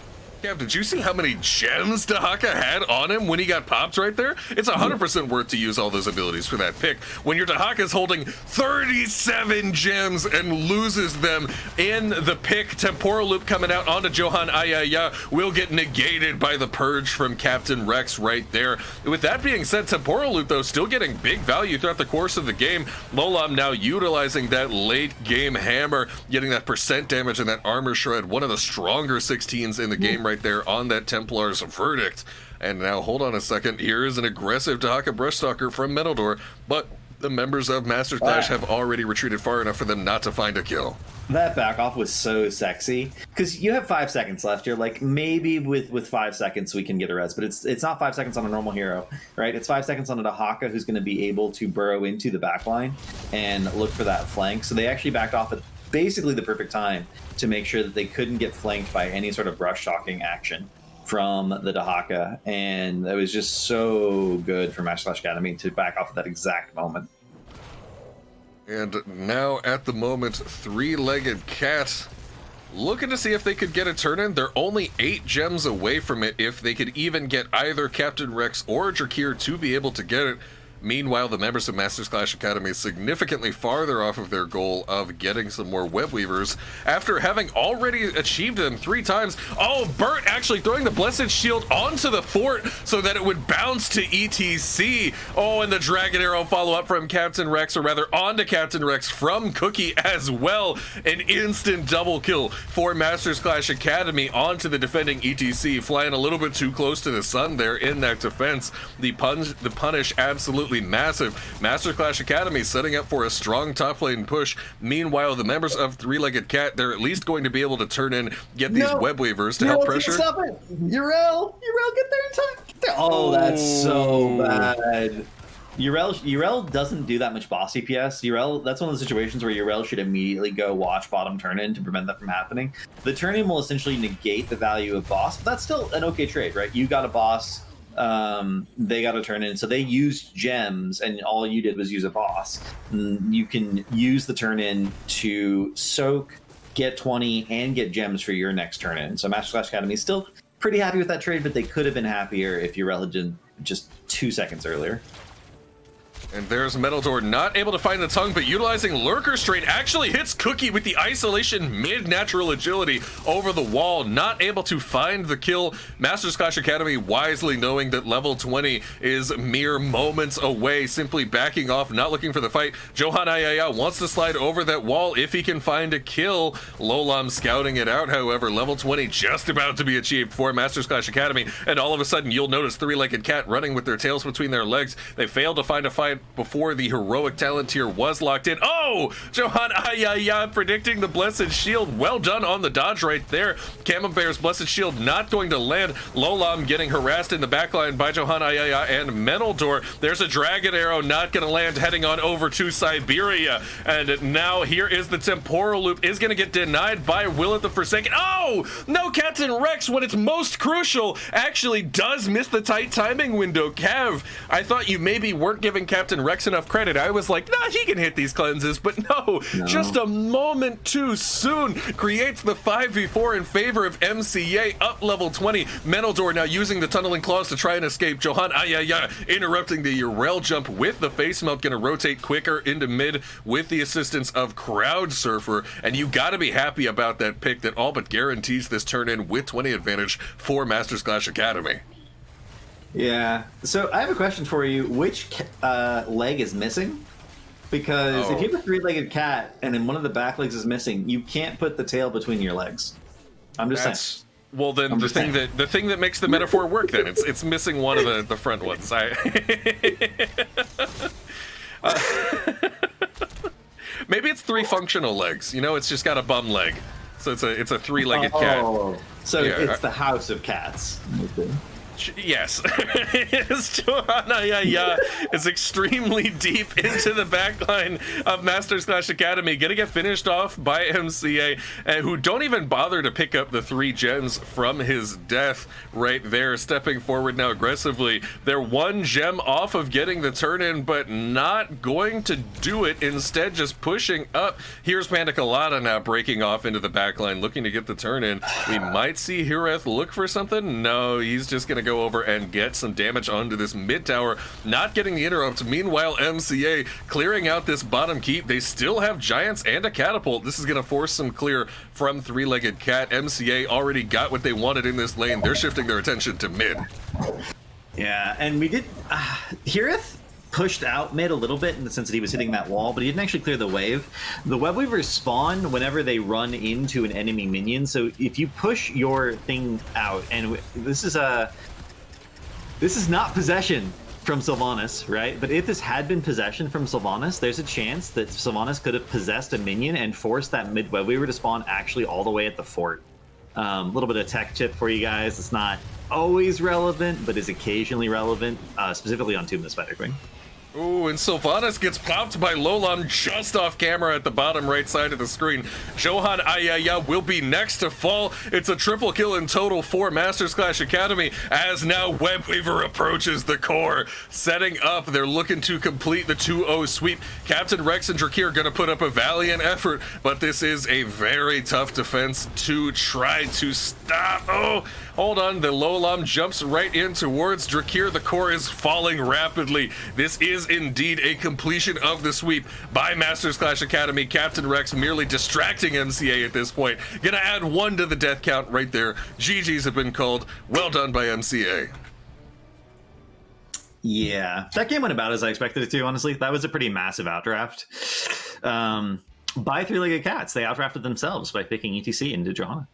Cap, did you see how many gems Dahaka had on him when he got popped right there? It's 100% worth to use all those abilities for that pick. When your Dahaka's holding 37 gems and loses them in the pick, Temporal Loop coming out onto Johan Ayaya will get negated by the Purge from Captain Rex right there. With that being said, Temporal Loop, though, still getting big value throughout the course of the game. Lolam now utilizing that late game hammer, getting that percent damage and that armor shred, one of the stronger 16s in the game right there on that Templar's verdict. And now hold on a second, here is an aggressive Dahaka Brushstalker from Metaldoor, but the members of Masters Clash have already retreated far enough for them not to find a kill. That back off was so sexy, because you have 5 seconds left. You're like, maybe with 5 seconds we can get a res, but it's not 5 seconds on a normal hero, right? It's 5 seconds on a Dahaka who's going to be able to burrow into the backline and look for that flank. So they actually backed off at basically the perfect time to make sure that they couldn't get flanked by any sort of brush talking action from the Dahaka, and it was just so good for Master Clash Academy to back off at that exact moment. And now at the moment, Three-Legged Cat looking to see if they could get a turn-in. They're only 8 gems away from it if they could even get either Captain Rex or Drakir to be able to get it. Meanwhile, the members of Masters Clash Academy significantly farther off of their goal of getting some more web weavers after having already achieved them 3 times. Oh, Bert actually throwing the Blessed Shield onto the fort so that it would bounce to ETC. Oh, and the Dragon Arrow follow-up from Captain Rex, or rather onto Captain Rex from Cookie as well. An instant double kill for Masters Clash Academy onto the defending ETC, flying a little bit too close to the sun there in that defense. The punish absolutely massive. Masters Clash Academy setting up for a strong top lane push. Meanwhile, the members of Three-Legged Cat, they're at least going to be able to turn in, get these web weavers to help pressure. Stop it! Yrel, get there in time. Get there. Oh, that's so bad. Yrel doesn't do that much boss CPS. Yrel, that's one of the situations where Yrel should immediately go watch bottom turn-in to prevent that from happening. The turn-in will essentially negate the value of boss, but that's still an okay trade, right? You got a boss, they got a turn-in, so they used gems, and all you did was use a boss. And you can use the turn-in to soak, get 20, and get gems for your next turn-in. So Master Clash Academy is still pretty happy with that trade, but they could have been happier if Yrel had done just 2 seconds earlier. And there's Metal Door not able to find the tongue, but utilizing Lurker Strain actually hits Cookie with the isolation mid-natural agility over the wall, not able to find the kill. Masters Clash Academy wisely knowing that level 20 is mere moments away, simply backing off, not looking for the fight. Johan Ayaya wants to slide over that wall if he can find a kill. Lolam scouting it out, however, level 20 just about to be achieved for Masters Clash Academy, and all of a sudden you'll notice Three-Legged Cat running with their tails between their legs. They failed to find a fight before the heroic talent tier was locked in. Oh, Johan Ayaya predicting the Blessed Shield. Well done on the dodge right there. Camembert's Blessed Shield not going to land. Lolam getting harassed in the backline by Johan Ayaya and Menaldor. There's a Dragon Arrow not going to land, heading on over to Siberia. And now here is the Temporal Loop, is going to get denied by Willet the Forsaken. Oh, no, Captain Rex, when it's most crucial, actually does miss the tight timing window. Cav, I thought you maybe weren't giving Captain Rex enough credit. I was like, nah, he can hit these cleanses, but no, just a moment too soon. Creates the 5v4 in favor of MCA, up level 20. Menaldor now using the tunneling claws to try and escape. Johan Ayaya interrupting the Yrel jump with the face melt, gonna rotate quicker into mid with the assistance of Crowd Surfer, and you gotta be happy about that pick that all but guarantees this turn in with 20 advantage for Masters Clash Academy. Yeah. So I have a question for you. Which leg is missing? Because if you have a 3-legged cat and then one of the back legs is missing, you can't put the tail between your legs. I'm just saying. Well, then the thing that makes the metaphor work, then it's missing one of the front ones. Maybe it's 3 functional legs. You know, it's just got a bum leg, so it's a 3-legged cat. So yeah, it's the house of cats. Okay. Yes. Johan Ayaya is extremely deep into the backline of Masters Clash Academy, gonna get finished off by MCA, who don't even bother to pick up the 3 gems from his death right there, stepping forward now aggressively. They're 1 gem off of getting the turn in, but not going to do it. Instead, just pushing up. Here's Panda Colada now breaking off into the backline, looking to get the turn in. We might see Hireth look for something. No, he's just gonna go over and get some damage onto this mid tower, not getting the interrupt. Meanwhile, MCA clearing out this bottom keep. They still have giants and a catapult. This is going to force some clear from 3-legged cat. MCA already got what they wanted in this lane. They're shifting their attention to mid. Yeah, and we did Hireth pushed out mid a little bit in the sense that he was hitting that wall, but he didn't actually clear the wave. The web weavers spawn whenever they run into an enemy minion, so if you push your thing out, and this is not possession from Sylvanas, right? But if this had been possession from Sylvanas, there's a chance that Sylvanas could have possessed a minion and forced that mid web weaver to spawn actually all the way at the fort. A little bit of tech tip for you guys. It's not always relevant, but is occasionally relevant, specifically on Tomb of the Spider Queen. Ooh, and Sylvanas gets popped by Lolam just off camera at the bottom right side of the screen. Johan Ayaya will be next to fall. It's a triple kill in total for Masters Clash Academy as now Webweaver approaches the core. Setting up, they're looking to complete the 2-0 sweep. Captain Rex and Drakir are going to put up a valiant effort, but this is a very tough defense to try to stop. Oh, hold on. The Lolam jumps right in towards Drakir. The core is falling rapidly. This is is indeed a completion of the sweep by Masters Clash Academy. Captain Rex merely distracting MCA at this point. Gonna add 1 to the death count right there. GG's have been called. Well done by MCA. Yeah, that game went about as I expected it to, honestly. That was a pretty massive outdraft. By Three-Legged Cats, they outdrafted themselves by picking ETC into Johanna.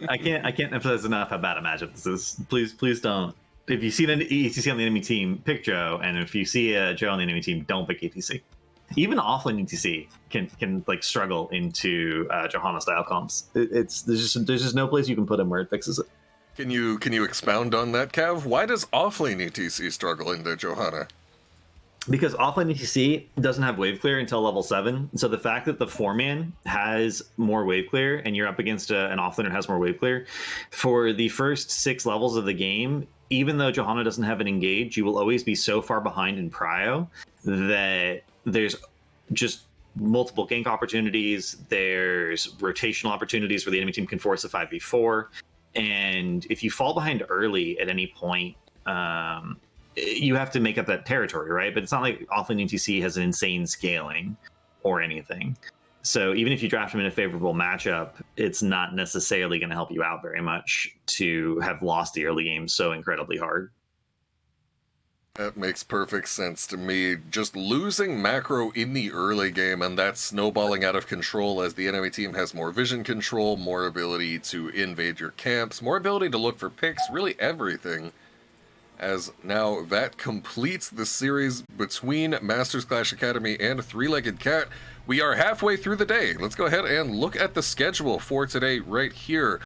I can't emphasize enough how bad a matchup this is. Please don't. If you see an ETC on the enemy team, pick Joe, and if you see a Joe on the enemy team, don't pick ETC. Even offlane ETC can like struggle into Johanna style comps. There's just no place you can put him where it fixes it. Can you expound on that, Cav? Why does offlane ETC struggle into Johanna? Because offlane ETC doesn't have wave clear until level 7, so the fact that the 4-man has more wave clear and you're up against an offlaner has more wave clear, for the first 6 levels of the game, even though Johanna doesn't have an engage, you will always be so far behind in prio that there's just multiple gank opportunities, there's rotational opportunities where the enemy team can force a 5v4, and if you fall behind early at any point, you have to make up that territory, right? But it's not like offlane ETC has an insane scaling or anything. So even if you draft him in a favorable matchup, it's not necessarily going to help you out very much to have lost the early game so incredibly hard. That makes perfect sense to me. Just losing macro in the early game and that snowballing out of control as the enemy team has more vision control, more ability to invade your camps, more ability to look for picks, really everything. As now that completes the series between Masters Clash Academy and Three-Legged Cat. We are halfway through the day. Let's go ahead and look at the schedule for today right here.